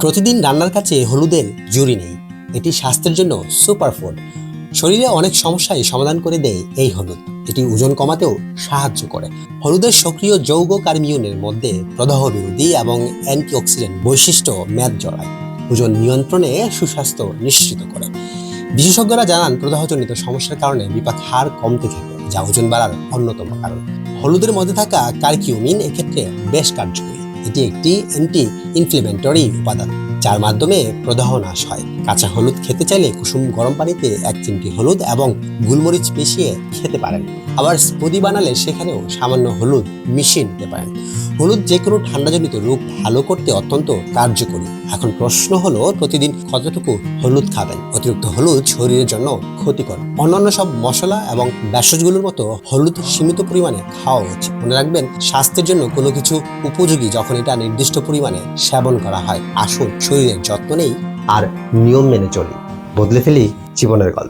প্রতিদিন রান্নার কাছে হলুদের জুড়ি নেই। এটি স্বাস্থ্যের জন্য সুপারফুড। শরীরে অনেক সমস্যাই সমাধান করে দেয় এই হলুদ। এটি ওজন কমাতেও সাহায্য করে। হলুদের সক্রিয় যৌগ কার্মিউনের মধ্যে প্রদাহ বিরোধী এবং অ্যান্টিঅক্সিডেন্ট বৈশিষ্ট্য মেদ জড়ায়, ওজন নিয়ন্ত্রণে সুস্বাস্থ্য নিশ্চিত করে। বিশেষজ্ঞরা জানান প্রদাহজনিত সমস্যার কারণে বিপাক হার কমতে থাকে, যা ওজন বাড়ার অন্যতম কারণ। হলুদের মধ্যে থাকা কারকিউমিন এক্ষেত্রে বেশ কার্যকরী। এটি একটি অ্যান্টি ইনফ্লেমেটরি উপাদান, যার মাধ্যমে প্রদাহ নাশ হয়। কাঁচা হলুদ খেতে চাইলে কুসুম গরম পানিতে 1 চিমটি হলুদ এবং গোলমরিচ মিশিয়ে খেতে পারেন। আবার স্মুদি বানালে সেখানেও সামান্য হলুদ মিশিয়ে নিতে পারেন। হলুদ যে কোনো ঠান্ডাজনিত রোগ ভালো করতে অত্যন্ত কার্যকরী। এখন প্রশ্ন হলো, প্রতিদিন কতটুকু হলুদ খাবেন? অতিরিক্ত হলুদ শরীরের জন্য ক্ষতিকর। অন্যান্য সব মশলা এবং ভেষজগুলোর মতো হলুদ সীমিত পরিমাণে খাওয়া উচিত। মনে রাখবেন, স্বাস্থ্যের জন্য কোনো কিছু উপযোগী যখন এটা নির্দিষ্ট পরিমাণে সেবন করা হয়। আসুন শরীরের যত্ন নেই আর নিয়ম মেনে চলি, বদলে ফেলি জীবনের গল্প।